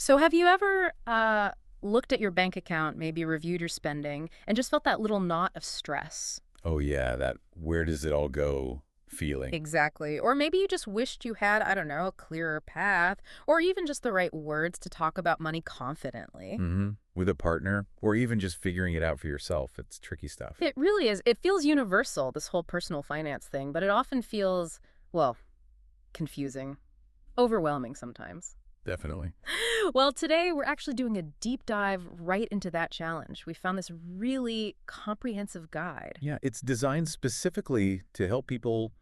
So have you ever looked at your bank account, maybe reviewed your spending, and just felt that little knot of stress? Oh yeah, that where does it all go feeling. Exactly. Or maybe you just wished you had, I don't know, a clearer path, or even just the right words to talk about money confidently. With a partner, or even just figuring it out for yourself. It's tricky stuff. It really is. It feels universal, this whole personal finance thing, but it often feels, well, confusing, overwhelming sometimes. Definitely. Well, today we're actually doing a deep dive right into that challenge. We found this really comprehensive guide. Yeah, it's designed specifically to help people,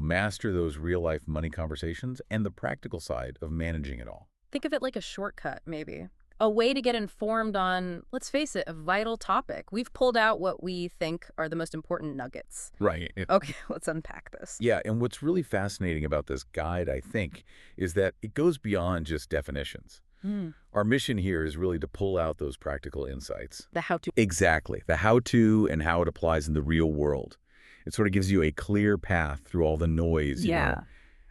master those real-life money conversations and the practical side of managing it all. Think of it like a shortcut, maybe. A way to get informed on, let's face it, a vital topic. We've pulled out what we think are the most important nuggets. Right. Okay, let's unpack this. Yeah, and what's really fascinating about this guide, I think, is that it goes beyond just definitions. Hmm. Our mission here is really to pull out those practical insights. The how to. Exactly. The how-to and how it applies in the real world. It sort of gives you a clear path through all the noise, Yeah.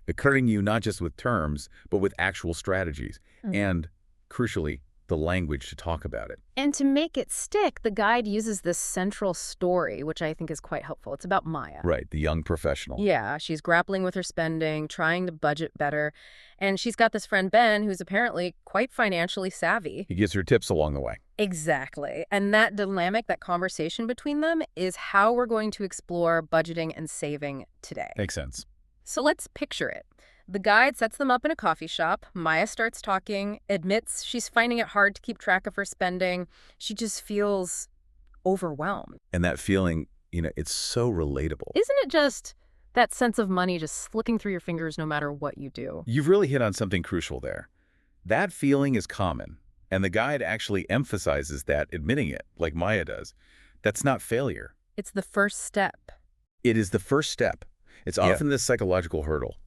occurring you not just with terms, but with actual strategies. Mm. And, crucially, the language to talk about it. And to make it stick, the guide uses this central story, which I think is quite helpful. It's about Maya. Right, the young professional. Yeah, she's grappling with her spending, trying to budget better. And she's got this friend, Ben, who's apparently quite financially savvy. He gives her tips along the way. Exactly. And that dynamic, that conversation between them is how we're going to explore budgeting and saving today. Makes sense. So let's picture it. The guide sets them up in a coffee shop. Maya starts talking, admits she's finding it hard to keep track of her spending. She just feels overwhelmed. And that feeling, it's so relatable. Isn't it just that sense of money just slipping through your fingers no matter what you do? You've really hit on something crucial there. That feeling is common, and the guide actually emphasizes that, admitting it, like Maya does. That's not failure. It's the first step. It is the first step. It's often this psychological hurdle,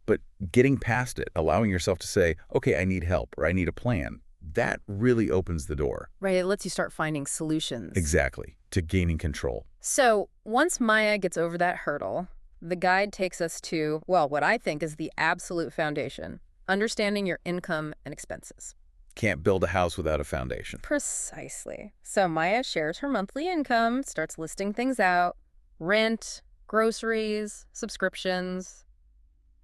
but getting past it, allowing yourself to say, okay, I need help or I need a plan, that really opens the door. Right, it lets you start finding solutions. Exactly, to gaining control. So once Maya gets over that hurdle, the guide takes us to, well, what I think is the absolute foundation, understanding your income and expenses. Can't build a house without a foundation. Precisely. So Maya shares her monthly income, starts listing things out, rent, groceries, subscriptions,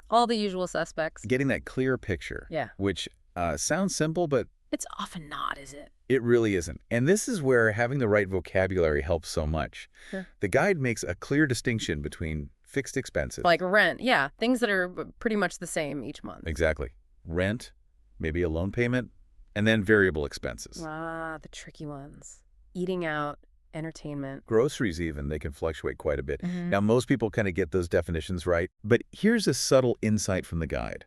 all the usual suspects. Getting that clear picture, Yeah. which sounds simple, but It's often not, is it? it really isn't. And this is where having the right vocabulary helps so much. Sure. The guide makes a clear distinction between fixed expenses. Like rent, yeah, things that are pretty much the same each month. Exactly. Rent, maybe a loan payment, and then variable expenses. Ah, the tricky ones. Eating out, entertainment. Groceries even, they can fluctuate quite a bit. Mhm. Now, most people kind of get those definitions right, but here's a subtle insight from the guide.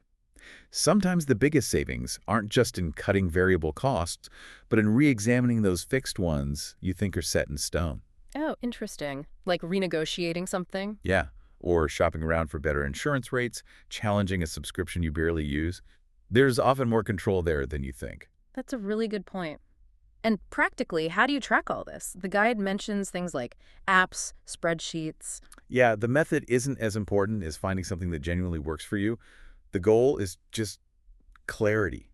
Sometimes the biggest savings aren't just in cutting variable costs, but in re-examining those fixed ones you think are set in stone. Oh, interesting. Like renegotiating something? Yeah, or shopping around for better insurance rates, challenging a subscription you barely use. There's often more control there than you think. That's a really good point. And practically, how do you track all this? The guide mentions things like apps, spreadsheets. Yeah, the method isn't as important as finding something that genuinely works for you. The goal is just clarity,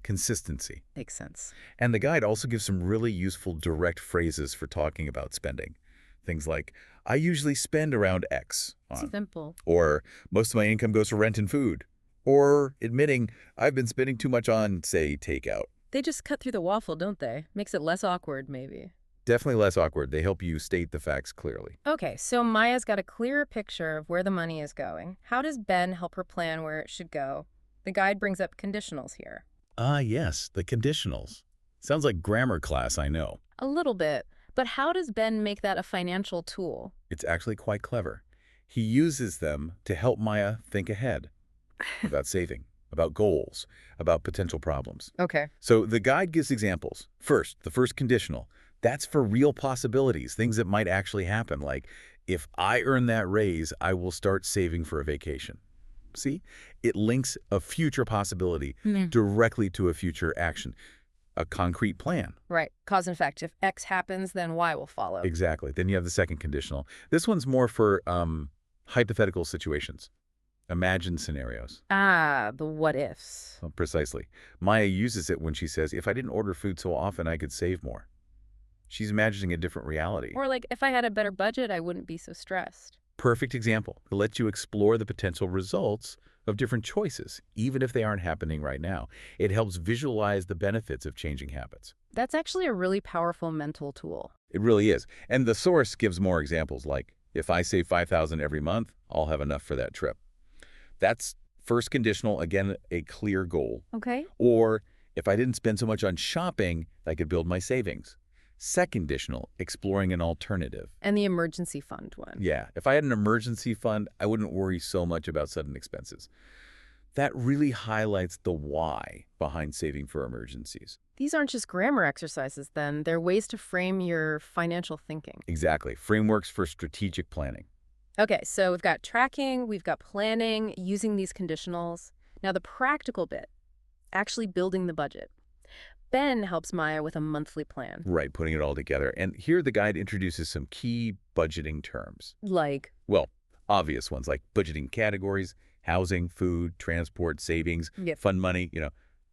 consistency. Makes sense. And the guide also gives some really useful direct phrases for talking about spending. Things like, I usually spend around X on, Simple. or most of my income goes to rent and food, or admitting I've been spending too much on, say, takeout. They just cut through the waffle, don't they? Makes it less awkward, maybe. Definitely less awkward. They help you state the facts clearly. Okay, so Maya's got a clearer picture of where the money is going. How does Ben help her plan where it should go? The guide brings up conditionals here. Ah, yes, the conditionals. Sounds like grammar class, I know. A little bit. But how does Ben make that a financial tool? It's actually quite clever. He uses them to help Maya think ahead about saving, about goals, about potential problems. Okay. So the guide gives examples. First, the first conditional. That's for real possibilities, things that might actually happen, like, if I earn that raise, I will start saving for a vacation. See? It links a future possibility directly to a future action, a concrete plan. Right. Cause and effect. If X happens, then Y will follow. Exactly. Then you have the second conditional. This one's more for hypothetical situations. Imagine scenarios. Ah, the what ifs. Well, precisely. Maya uses it when she says, if I didn't order food so often, I could save more. She's imagining a different reality. Or like, if I had a better budget, I wouldn't be so stressed. Perfect example. It lets you explore the potential results of different choices, even if they aren't happening right now. It helps visualize the benefits of changing habits. That's actually a really powerful mental tool. It really is. And the source gives more examples like, if I save 5,000 every month, I'll have enough for that trip. That's first conditional, again, a clear goal. Okay. Or if I didn't spend so much on shopping, I could build my savings. Second conditional, exploring an alternative. And the emergency fund one. Yeah, if I had an emergency fund, I wouldn't worry so much about sudden expenses. That really highlights the why behind saving for emergencies. These aren't just grammar exercises, then. They're ways to frame your financial thinking. Exactly. Frameworks for strategic planning. Okay, so we've got tracking, we've got planning, using these conditionals. Now the practical bit, actually building the budget. Ben helps Maya with a monthly plan. Right, putting it all together. And here the guide introduces some key budgeting terms. Like, Well, obvious ones like budgeting categories, housing, food, transport, savings, yep, fund money,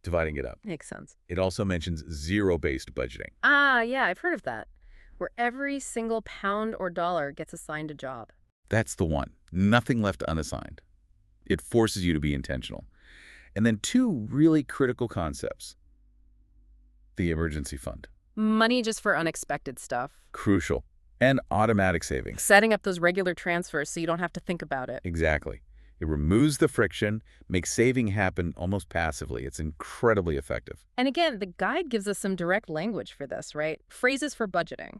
dividing it up. makes sense. It also mentions zero-based budgeting. Ah, yeah, I've heard of that. Where every single pound or dollar gets assigned a job. That's the one. Nothing left unassigned. It forces you to be intentional. And then two really critical concepts. The emergency fund. Money just for unexpected stuff. Crucial. And automatic savings. Setting up those regular transfers so you don't have to think about it. Exactly. It removes the friction, makes saving happen almost passively. It's incredibly effective. And again, the guide gives us some direct language for this, right? Phrases for budgeting.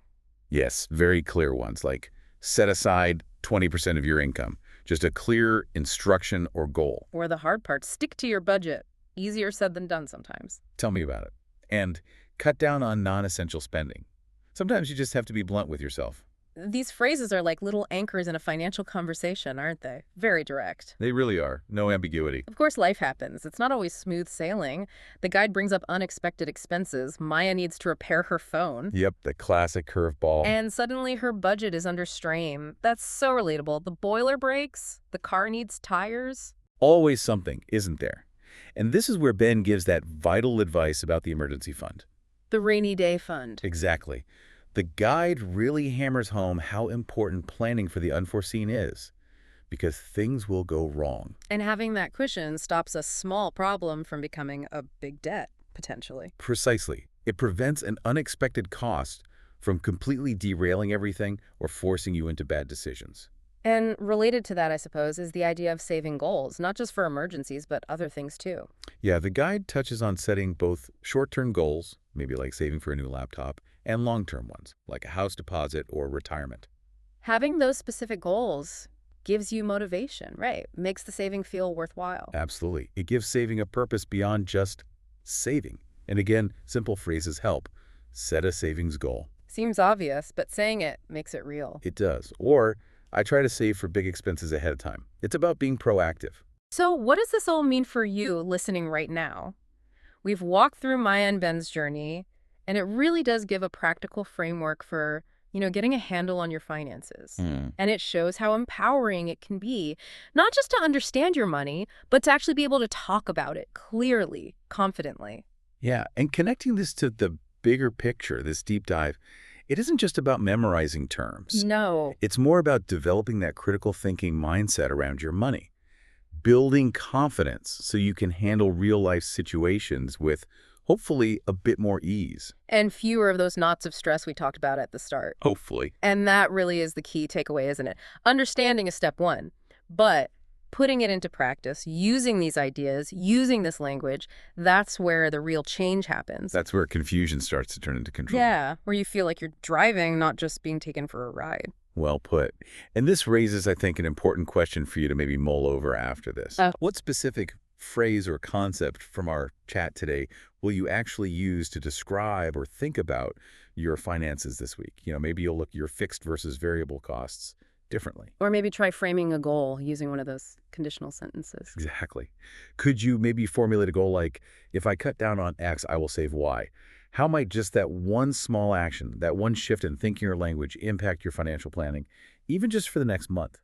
Yes, very clear ones like set aside 20% of your income. Just a clear instruction or goal. Or the hard part, stick to your budget. Easier said than done sometimes. Tell me about it. And cut down on non-essential spending. Sometimes you just have to be blunt with yourself. These phrases are like little anchors in a financial conversation, aren't they? Very direct. They really are. No ambiguity. Of course, life happens. It's not always smooth sailing. The guide brings up unexpected expenses. Maya needs to repair her phone. Yep, the classic curveball. And suddenly her budget is under strain. That's so relatable. The boiler breaks. The car needs tires. Always something, isn't there? And this is where Ben gives that vital advice about the emergency fund. The rainy day fund. Exactly. The guide really hammers home how important planning for the unforeseen is, because things will go wrong. And having that cushion stops a small problem from becoming a big debt, potentially. Precisely. It prevents an unexpected cost from completely derailing everything or forcing you into bad decisions. And related to that, I suppose, is the idea of saving goals, not just for emergencies, but other things too. Yeah, the guide touches on setting both short-term goals, maybe like saving for a new laptop, and long-term ones, like a house deposit or retirement. Having those specific goals gives you motivation, right? Makes the saving feel worthwhile. Absolutely. It gives saving a purpose beyond just saving. And again, simple phrases help. Set a savings goal. Seems obvious, but saying it makes it real. It does. Or I try to save for big expenses ahead of time. It's about being proactive. So what does this all mean for you listening right now? We've walked through Maya and Ben's journey, and it really does give a practical framework for, getting a handle on your finances. And it shows how empowering it can be, not just to understand your money, but to actually be able to talk about it clearly, confidently. Yeah, and connecting this to the bigger picture, this deep dive, it isn't just about memorizing terms. No. It's more about developing that critical thinking mindset around your money, building confidence so you can handle real-life situations with, hopefully, a bit more ease. And fewer of those knots of stress we talked about at the start. Hopefully. And that really is the key takeaway, isn't it? Understanding is step one, but putting it into practice, using these ideas, using this language, that's where the real change happens. That's where confusion starts to turn into control. Yeah, where you feel like you're driving, not just being taken for a ride. Well put. And this raises, I think, an important question for you to maybe mull over after this. What specific phrase or concept from our chat today will you actually use to describe or think about your finances this week? Maybe you'll look at your fixed versus variable costs differently. Or maybe try framing a goal using one of those conditional sentences. Exactly. Could you maybe formulate a goal like, if I cut down on X, I will save Y? How might just that one small action, that one shift in thinking or language impact your financial planning, even just for the next month?